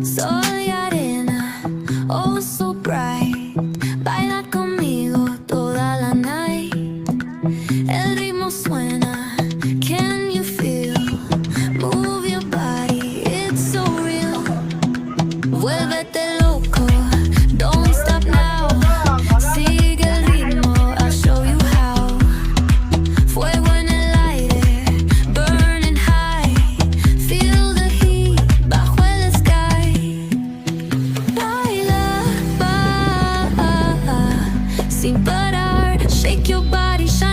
Soy arena, oh so bright. Baila conmigo toda la night. El ritmo suena, can you feel? Move your body, it's so real. Vuélvete loco, don't stop now. Sigue el ritmo, I'll show you how. Fuego en el aire, burning high. Feel the heat bajo el sky. Baila, sin parar, shake your body, shine.